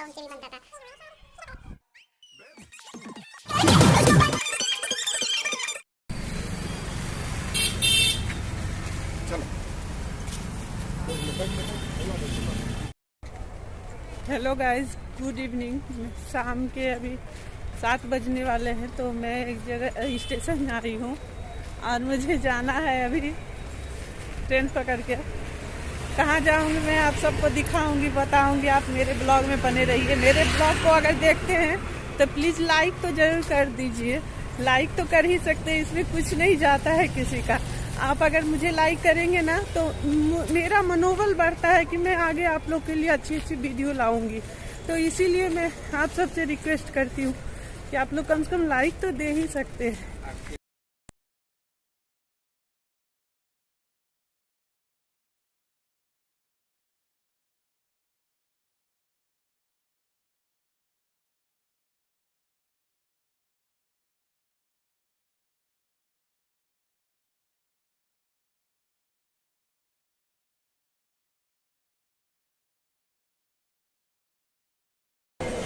हुआ उनसे भी बनता था। Hello guys, good evening. शाम के अभी 7 बजने वाले हैं, तो मैं एक जगह स्टेशन जा रही हूँ और मुझे जाना है अभी ट्रेन पकड़ के। कहाँ जाऊँगी मैं आप सबको दिखाऊंगी, बताऊंगी। आप मेरे ब्लॉग में बने रहिए। मेरे ब्लॉग को अगर देखते हैं तो प्लीज़ लाइक तो ज़रूर कर दीजिए। लाइक तो कर ही सकते हैं, इसमें कुछ नहीं जाता है किसी का। आप अगर मुझे लाइक करेंगे ना तो मेरा मनोबल बढ़ता है कि मैं आगे आप लोग के लिए अच्छी अच्छी वीडियो लाऊंगी। तो इसीलिए मैं आप सबसे रिक्वेस्ट करती हूँ कि आप लोग कम से कम लाइक तो दे ही सकते हैं।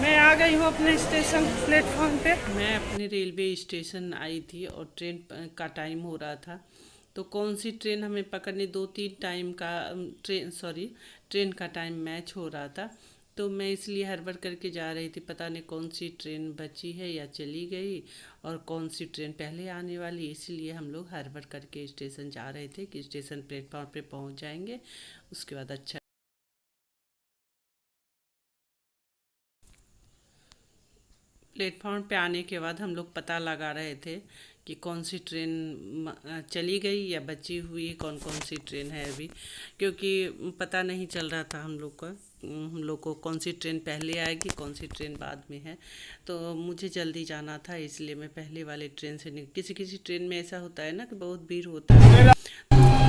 मैं आ गई हूँ अपने स्टेशन प्लेटफॉर्म पे। मैं अपने रेलवे स्टेशन आई थी और ट्रेन का टाइम हो रहा था। तो कौन सी ट्रेन हमें पकड़नी, 2-3 टाइम का ट्रेन का टाइम मैच हो रहा था। तो मैं इसलिए हड़बड़ करके जा रही थी। पता नहीं कौन सी ट्रेन बची है या चली गई और कौन सी ट्रेन पहले आने वाली। इसलिए हम लोग हड़बड़ करके स्टेशन जा रहे थे कि स्टेशन प्लेटफॉर्म पे पहुंच जाएंगे, उसके बाद अच्छा। प्लेटफॉर्म पे आने के बाद हम लोग पता लगा रहे थे कि कौन सी ट्रेन चली गई या बची हुई, कौन कौन सी ट्रेन है अभी, क्योंकि पता नहीं चल रहा था हम लोग को कौन सी ट्रेन पहले आएगी, कौन सी ट्रेन बाद में है। तो मुझे जल्दी जाना था, इसलिए मैं पहले वाले ट्रेन से किसी किसी ट्रेन में ऐसा होता है ना कि बहुत भीड़ होता है।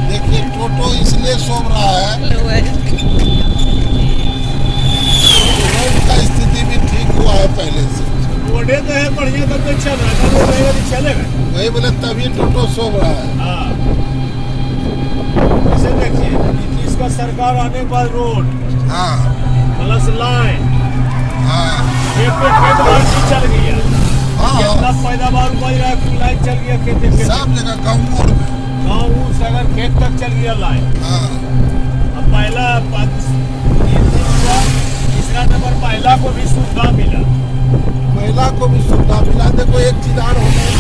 देखिए टोटो इसलिए सोम रहा है, रोड का स्थिति भी ठीक हुआ है पहले से। रोडे तो है बढ़िया, तब तो चल रहा था, रोड रहेगा तो चलेगा। वही बोले तभी टोटो सोम रहा है। हाँ, इसे देखिए, 21 का सरकार आने के बाद रोड, हाँ प्लस लाइन, हाँ एक पे खेत बाढ़ चल गया। हाँ कितना पैदावार उपज रहा है, फुल लाइन चल गया खेत खेत। सब जगह गाँव मोड़ में। गाँव से अगर खेत तक चल गया लाइन। हाँ अब पहला तीसरा नंबर महिला को भी सुविधा मिला। महिला को भी सुविधा मिला। देखो एक चीज और हो गई,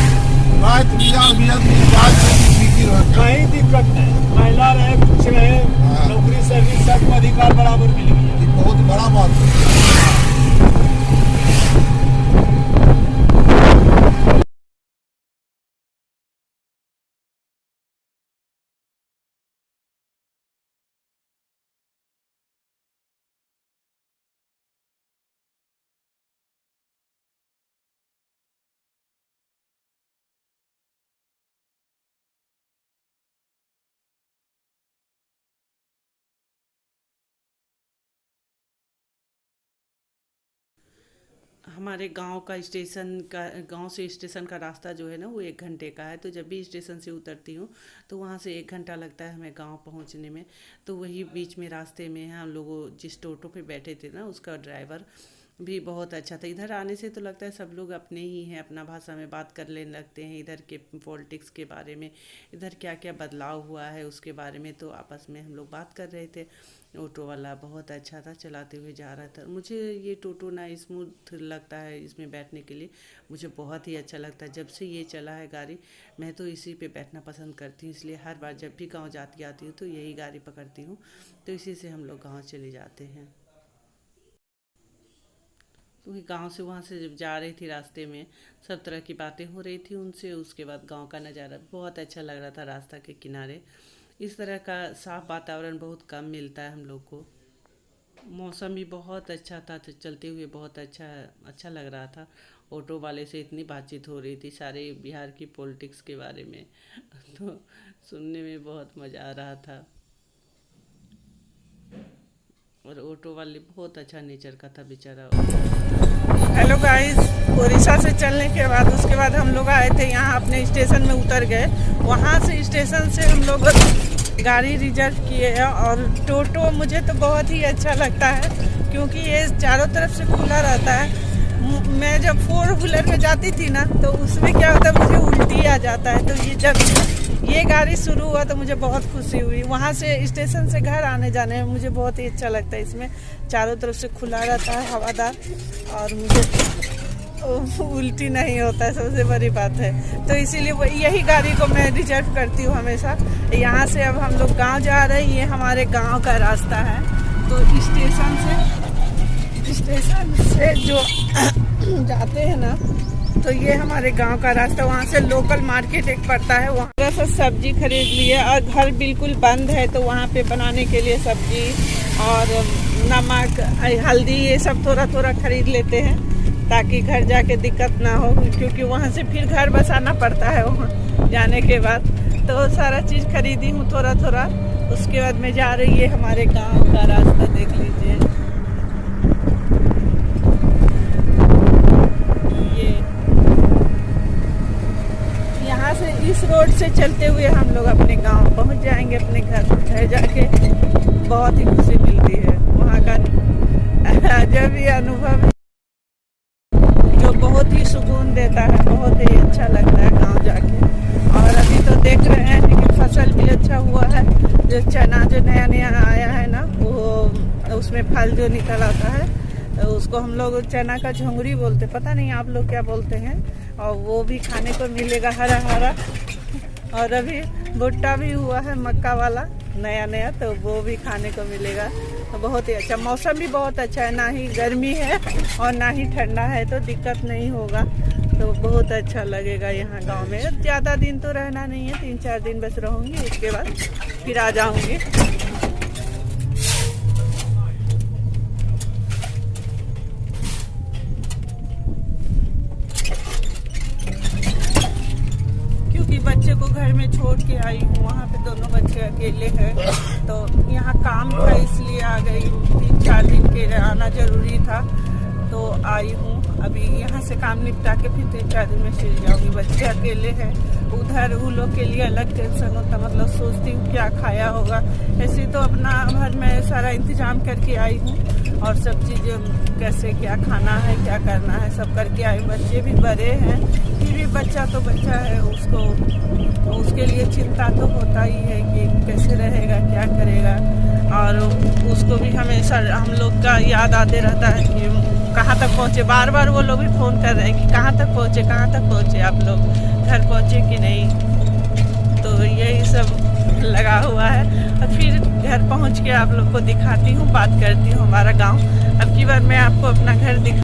रात बिया कहीं दिक्कत नहीं, महिला रहे कुछ रहे, नौकरी सर्विस सबको अधिकार बराबर मिल गया। ये बहुत बड़ा बात है। हमारे गांव से स्टेशन का रास्ता जो है ना वो 1 घंटे का है। तो जब भी स्टेशन से उतरती हूँ तो वहाँ से 1 घंटा लगता है हमें गांव पहुँचने में। तो वही बीच में रास्ते में हम लोग जिस टोटो पे बैठे थे ना, उसका ड्राइवर भी बहुत अच्छा था। इधर आने से तो लगता है सब लोग अपने ही हैं, अपना भाषा में बात कर लेने लगते हैं। इधर के पॉलिटिक्स के बारे में, इधर क्या क्या बदलाव हुआ है उसके बारे में तो आपस में हम लोग बात कर रहे थे। ऑटो वाला बहुत अच्छा था, चलाते हुए जा रहा था। मुझे ये टोटो ना स्मूथ लगता है, इसमें बैठने के लिए मुझे बहुत ही अच्छा लगता है। जब से ये चला है गाड़ी, मैं तो इसी पे बैठना पसंद करती हूँ। इसलिए हर बार जब भी गाँव जाती आती हूँ तो यही गाड़ी पकड़ती हूँ। तो इसी से हम लोग गाँव चले जाते हैं। क्योंकि गांव से वहाँ से जब जा रही थी रास्ते में सब तरह की बातें हो रही थी उनसे। उसके बाद गांव का नज़ारा बहुत अच्छा लग रहा था रास्ता के किनारे। इस तरह का साफ वातावरण बहुत कम मिलता है हम लोग को। मौसम भी बहुत अच्छा था, तो चलते हुए बहुत अच्छा लग रहा था। ऑटो वाले से इतनी बातचीत हो रही थी सारे बिहार की पॉलिटिक्स के बारे में तो सुनने में बहुत मज़ा आ रहा था। और ऑटो वाले बहुत अच्छा नेचर का था बेचारा। हेलो गाइस, उड़ीसा से चलने के बाद उसके बाद हम लोग आए थे यहाँ, अपने स्टेशन में उतर गए। वहाँ से स्टेशन से हम लोग गाड़ी रिजर्व किए हैं। और टोटो मुझे तो बहुत ही अच्छा लगता है क्योंकि ये चारों तरफ से खुला रहता है। मैं जब 4 व्हीलर में जाती थी ना तो उसमें क्या होता है, मुझे उल्टी आ जाता है। तो ये जब ये गाड़ी शुरू हुआ तो मुझे बहुत खुशी हुई। वहाँ से स्टेशन से घर आने जाने में मुझे बहुत ही अच्छा लगता है। इसमें चारों तरफ से खुला रहता है, हवादार, और मुझे उल्टी नहीं होता है, सबसे बड़ी बात है। तो इसीलिए यही गाड़ी को मैं रिजर्व करती हूँ हमेशा। यहाँ से अब हम लोग गांव जा रहे हैं। ये हमारे गांव का रास्ता है। तो स्टेशन से जो जाते हैं ना, तो ये हमारे गांव का रास्ता। वहाँ से लोकल मार्केट एक पड़ता है, वहाँ से सब्जी खरीद लिए। और घर बिल्कुल बंद है तो वहाँ पे बनाने के लिए सब्जी और नमक, हल्दी, ये सब थोड़ा थोड़ा खरीद लेते हैं ताकि घर जाके दिक्कत ना हो, क्योंकि वहाँ से फिर घर बसाना पड़ता है वहाँ जाने के बाद। तो सारा चीज़ खरीदी हूँ थोड़ा थोड़ा। उसके बाद मैं जा रही है हमारे गांव का रास्ता, देख लीजिए। ये यहाँ से इस रोड से चलते हुए हम लोग अपने गांव पहुँच जाएंगे। अपने घर जाके बहुत ही खुशी मिलती है। वहाँ का जब ये अनुभव जो बहुत ही सुकून देता है, बहुत ही अच्छा लगता है गांव जाके। और अभी तो देख रहे हैं कि फसल भी अच्छा हुआ है। जो चना जो नया नया आया है ना, वो उसमें फल जो निकल आता है, तो उसको हम लोग चना का झोंगरी बोलते, पता नहीं आप लोग क्या बोलते हैं। और वो भी खाने को मिलेगा हरा हरा। और अभी भुट्टा भी हुआ है मक्का वाला नया नया, तो वो भी खाने को मिलेगा। तो बहुत ही अच्छा, मौसम भी बहुत अच्छा है, ना ही गर्मी है और ना ही ठंडा है, तो दिक्कत नहीं होगा। तो बहुत अच्छा लगेगा यहाँ गांव में। ज़्यादा दिन तो रहना नहीं है, 3-4 दिन बस रहूँगी, उसके बाद फिर आ जाऊँगी। क्योंकि बच्चे को घर में छोड़ के आई हूँ, वहाँ पे दोनों बच्चे अकेले हैं। तो यहाँ काम था इसलिए आ गई हूँ। 3-4 दिन के लिए आना जरूरी था तो आई हूँ। अभी यहाँ से काम निपटा के फिर 3-4 दिन में चल जाऊँगी। बच्चे अकेले हैं, उधर उन लोग के लिए अलग टेंशन होता, मतलब सोचती हूँ क्या खाया होगा। ऐसे तो अपना घर में सारा इंतजाम करके आई हूँ और सब चीज़ कैसे क्या खाना है, क्या करना है, सब करके आई। बच्चे भी बड़े हैं, फिर भी बच्चा तो बच्चा है, उसके लिए चिंता तो होता ही है कि कैसे रहेगा, क्या करेगा। और उसको भी हमेशा हम लोग का याद आते रहता है कि कहाँ तक पहुँचे। बार बार वो लोग भी फ़ोन कर रहे हैं कि कहाँ तक पहुँचे आप लोग, घर पहुँचे कि नहीं। तो यही सब लगा हुआ है। और फिर घर पहुँच के आप लोग को दिखाती हूँ, बात करती हूँ हमारा गांव। अब की बार मैं आपको अपना घर दिखा।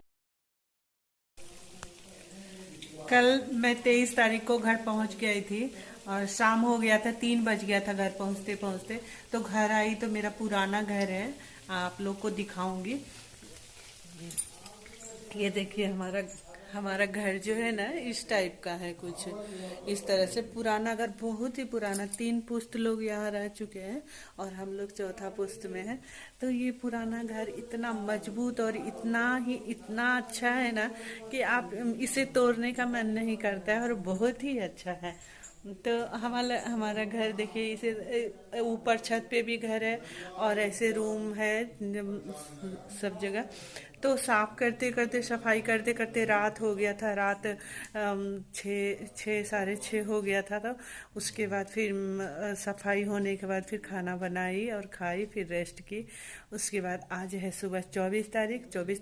कल मैं 23 तारीख को घर पहुँच के आई थी और शाम हो गया था, 3 बज गया था घर पहुँचते पहुँचते। तो घर आई तो मेरा पुराना घर है, आप लोग को दिखाऊंगी। ये देखिए हमारा घर जो है ना, इस टाइप का है, कुछ इस तरह से पुराना घर, बहुत ही पुराना। 3 पुश्त लोग यहाँ रह चुके हैं और हम लोग 4था पुश्त में है। तो ये पुराना घर इतना मजबूत और इतना अच्छा है ना कि आप इसे तोड़ने का मन नहीं करता है, और बहुत ही अच्छा है। तो हमारा घर देखिए, इसे ऊपर छत पे भी घर है और ऐसे रूम है सब जगह। तो साफ करते करते, सफाई करते करते रात हो गया था। रात 6-6:30 हो गया था। तो उसके बाद फिर सफाई होने के बाद फिर खाना बनाई और खाई, फिर रेस्ट की। उसके बाद आज है सुबह 24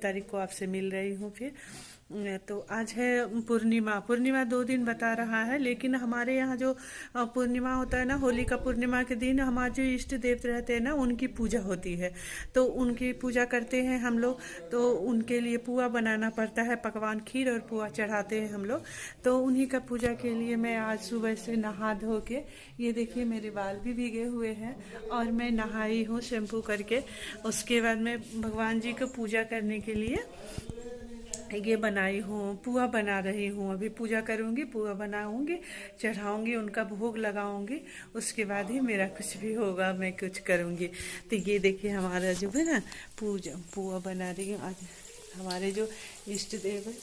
तारीख को आपसे मिल रही हूँ फिर। तो आज है पूर्णिमा 2 दिन बता रहा है, लेकिन हमारे यहाँ जो पूर्णिमा होता है ना, होली का पूर्णिमा के दिन हमारे जो इष्ट देव रहते हैं ना, उनकी पूजा होती है। तो उनकी पूजा करते हैं हम लोग। तो उनके लिए पुआ बनाना पड़ता है, पकवान, खीर और पुआ चढ़ाते हैं हम लोग। तो उन्हीं का पूजा के लिए मैं आज सुबह से नहा धो के, ये देखिए मेरे बाल भी भीगे हुए हैं और मैं नहाई हूँ शैम्पू करके। उसके बाद मैं भगवान जी को पूजा करने के लिए ये बनाई हूँ, पुआ बना रही हूँ। अभी पूजा करूँगी, पुआ बनाऊँगी, चढ़ाऊँगी, उनका भोग लगाऊँगी। उसके बाद ही मेरा कुछ भी होगा, मैं कुछ करूँगी। तो ये देखिए हमारा जो है ना पुआ बना रही हूँ। आज हमारे जो इष्ट देव है,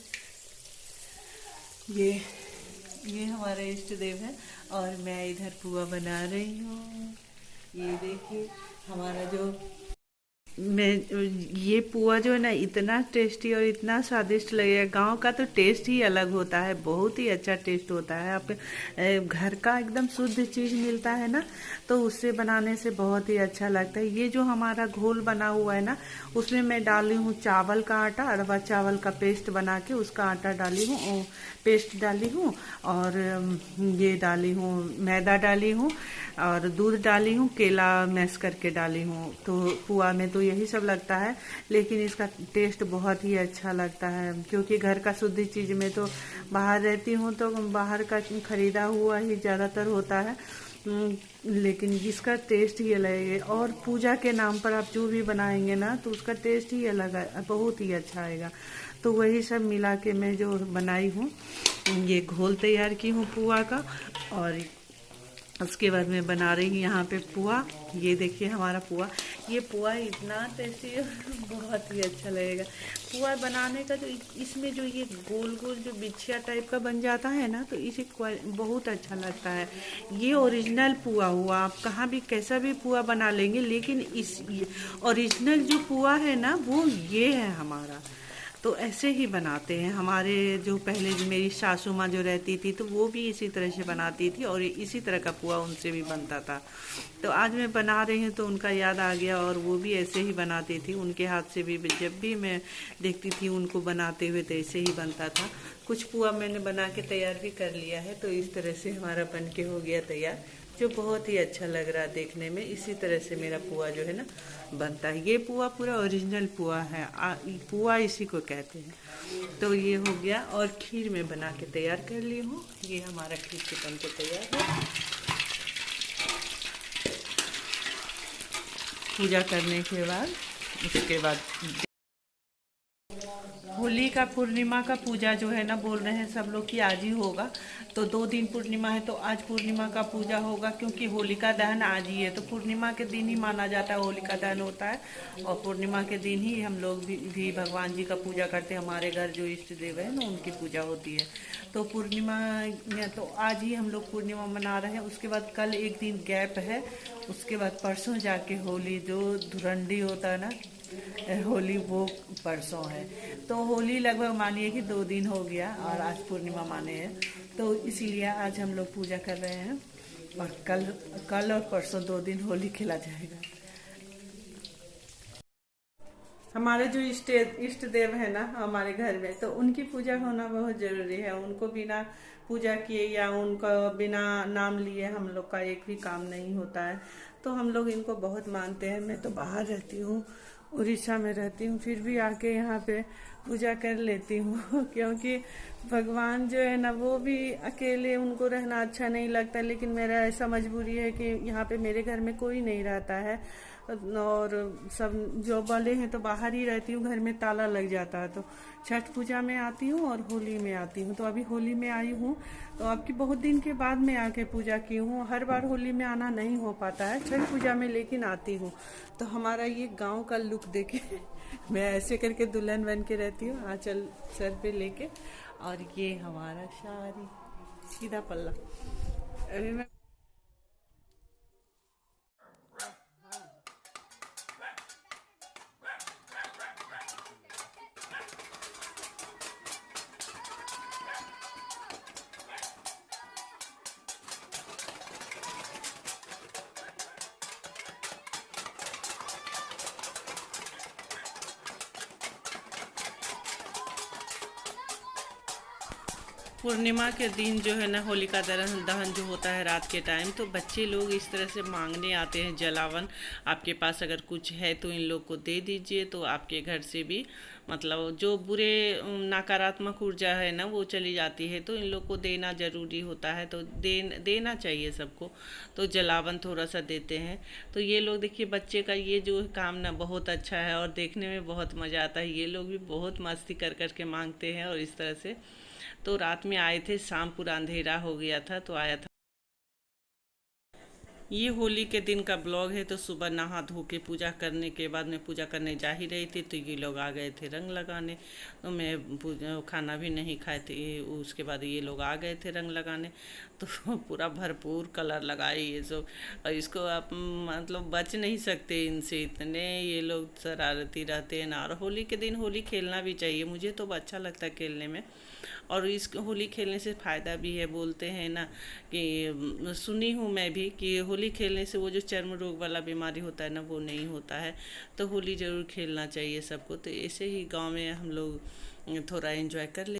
ये हमारे इष्ट देव है और मैं इधर पुआ बना रही हूँ। ये देखिए हमारा जो मैं ये पुआ जो है ना इतना टेस्टी और इतना स्वादिष्ट लगेगा। गांव का तो टेस्ट ही अलग होता है, बहुत ही अच्छा टेस्ट होता है। आप घर का एकदम शुद्ध चीज़ मिलता है ना, तो उससे बनाने से बहुत ही अच्छा लगता है। ये जो हमारा घोल बना हुआ है ना, उसमें मैं डाली हूँ चावल का आटा, अरवा चावल का पेस्ट बना के उसका आटा डाली हूँ, पेस्ट डाली हूँ, और ये डाली हूँ मैदा डाली हूँ, और दूध डाली हूँ, केला मैश करके डाली हूँ। तो पुआ में तो यही सब लगता है, लेकिन इसका टेस्ट बहुत ही अच्छा लगता है, क्योंकि घर का शुद्ध चीज़ में तो बाहर रहती हूँ तो बाहर का खरीदा हुआ ही ज़्यादातर होता है, लेकिन इसका टेस्ट ही अलग है। और पूजा के नाम पर आप जो भी बनाएंगे ना, तो उसका टेस्ट ही अलग है, बहुत ही अच्छा आएगा। तो वही सब मिला के मैं जो बनाई हूँ, ये घोल तैयार की हूँ पुआ का, और उसके बाद मैं बना रही हूँ यहाँ पे पुआ। ये देखिए हमारा पुआ, ये पुआ इतना टेस्टी है, बहुत ही अच्छा लगेगा। पुआ बनाने का जो इसमें जो ये गोल गोल जो बिछिया टाइप का बन जाता है ना, तो इसे बहुत अच्छा लगता है। ये ओरिजिनल पुआ हुआ, आप कहाँ भी कैसा भी पुआ बना लेंगे, लेकिन इस ओरिजिनल जो पुआ है ना, वो ये है हमारा। तो ऐसे ही बनाते हैं हमारे जो पहले मेरी सासू माँ जो रहती थी, तो वो भी इसी तरह से बनाती थी, और इसी तरह का पुआ उनसे भी बनता था। तो आज मैं बना रही हूँ तो उनका याद आ गया, और वो भी ऐसे ही बनाती थी। उनके हाथ से भी जब भी मैं देखती थी उनको बनाते हुए, तो ऐसे ही बनता था। कुछ पुआ मैंने बना के तैयार भी कर लिया है, तो इस तरह से हमारा बन के हो गया तैयार, जो बहुत ही अच्छा लग रहा है देखने में। इसी तरह से मेरा पुआ जो है ना बनता है। ये पुआ पूरा ओरिजिनल पुआ है, पुआ इसी को कहते हैं। तो ये हो गया, और खीर में बना के तैयार कर ली हूँ। ये हमारा खीर के बन के तैयार है। पूजा करने के बाद उसके बाद होली का पूर्णिमा का पूजा जो है ना, बोल रहे हैं सब लोग कि आज ही होगा। तो 2 दिन पूर्णिमा है, तो आज पूर्णिमा का पूजा होगा, क्योंकि होलिका दहन आज ही है। तो पूर्णिमा के दिन ही माना जाता है होलिका दहन होता है, और पूर्णिमा के दिन ही हम लोग भी भगवान जी का पूजा करते हैं। हमारे घर जो इष्ट देव है ना, उनकी पूजा होती है। तो पूर्णिमा में तो आज ही हम लोग पूर्णिमा मना रहे हैं। उसके बाद कल एक दिन गैप है, उसके बाद परसों जाके होली, जो धुरंडी होता है ना होली, वो परसों है। तो होली लगभग मानिए कि 2 दिन हो गया, और आज पूर्णिमा माने हैं, तो इसीलिए आज हम लोग पूजा कर रहे हैं। और कल और परसों 2 दिन होली खेला जाएगा। हमारे जो इष्ट देव है ना हमारे घर में, तो उनकी पूजा होना बहुत जरूरी है। उनको बिना पूजा किए या उनका बिना नाम लिए हम लोग का एक भी काम नहीं होता है। तो हम लोग इनको बहुत मानते हैं। मैं तो बाहर रहती हूँ, उड़ीसा में रहती हूँ, फिर भी आके यहाँ पे पूजा कर लेती हूँ क्योंकि भगवान जो है ना, वो भी अकेले उनको रहना अच्छा नहीं लगता। लेकिन मेरा ऐसा मजबूरी है कि यहाँ पे मेरे घर में कोई नहीं रहता है, और सब जॉब वाले हैं, तो बाहर ही रहती हूँ, घर में ताला लग जाता है। तो छठ पूजा में आती हूँ और होली में आती हूँ। तो अभी होली में आई हूँ, तो आपकी बहुत दिन के बाद मैं आके पूजा की हूँ। हर बार होली में आना नहीं हो पाता है छठ पूजा में, लेकिन आती हूँ। तो हमारा ये गांव का लुक देखे मैं ऐसे करके दुल्हन बन के रहती हूँ, आंचल सर पे लेके, और ये हमारा साड़ी सीधा पल्ला। अभी मैं पूर्णिमा के दिन जो है ना, होलिका दहन जो होता है रात के टाइम, तो बच्चे लोग इस तरह से मांगने आते हैं जलावन। आपके पास अगर कुछ है तो इन लोग को दे दीजिए, तो आपके घर से भी मतलब जो बुरे नकारात्मक ऊर्जा है ना, वो चली जाती है। तो इन लोग को देना ज़रूरी होता है, तो देना चाहिए सबको। तो जलावन थोड़ा सा देते हैं। तो ये लोग देखिए, बच्चे का ये जो काम ना बहुत अच्छा है, और देखने में बहुत मज़ा आता है। ये लोग भी बहुत मस्ती कर के मांगते हैं, और इस तरह से। तो रात में आए थे, शाम पूरा अंधेरा हो गया था, तो आया था। ये होली के दिन का ब्लॉग है। तो सुबह नहा धो के पूजा करने के बाद मैं पूजा करने जा ही रही थी तो ये लोग आ गए थे रंग लगाने। तो मैं खाना भी नहीं खाए थे, उसके बाद ये लोग आ गए थे रंग लगाने। तो पूरा भरपूर कलर लगाए ये सब, और इसको आप मतलब बच नहीं सकते इनसे, इतने ये लोग शरारती रहते हैं ना। और होली के दिन होली खेलना भी चाहिए, मुझे तो अच्छा लगता है खेलने में। और इस होली खेलने से फ़ायदा भी है, बोलते हैं ना कि सुनी हूँ मैं भी कि होली खेलने से वो जो चर्म रोग वाला बीमारी होता है ना वो नहीं होता है। तो होली ज़रूर खेलना चाहिए सबको। तो ऐसे ही गांव में हम लोग थोड़ा एंजॉय कर ले।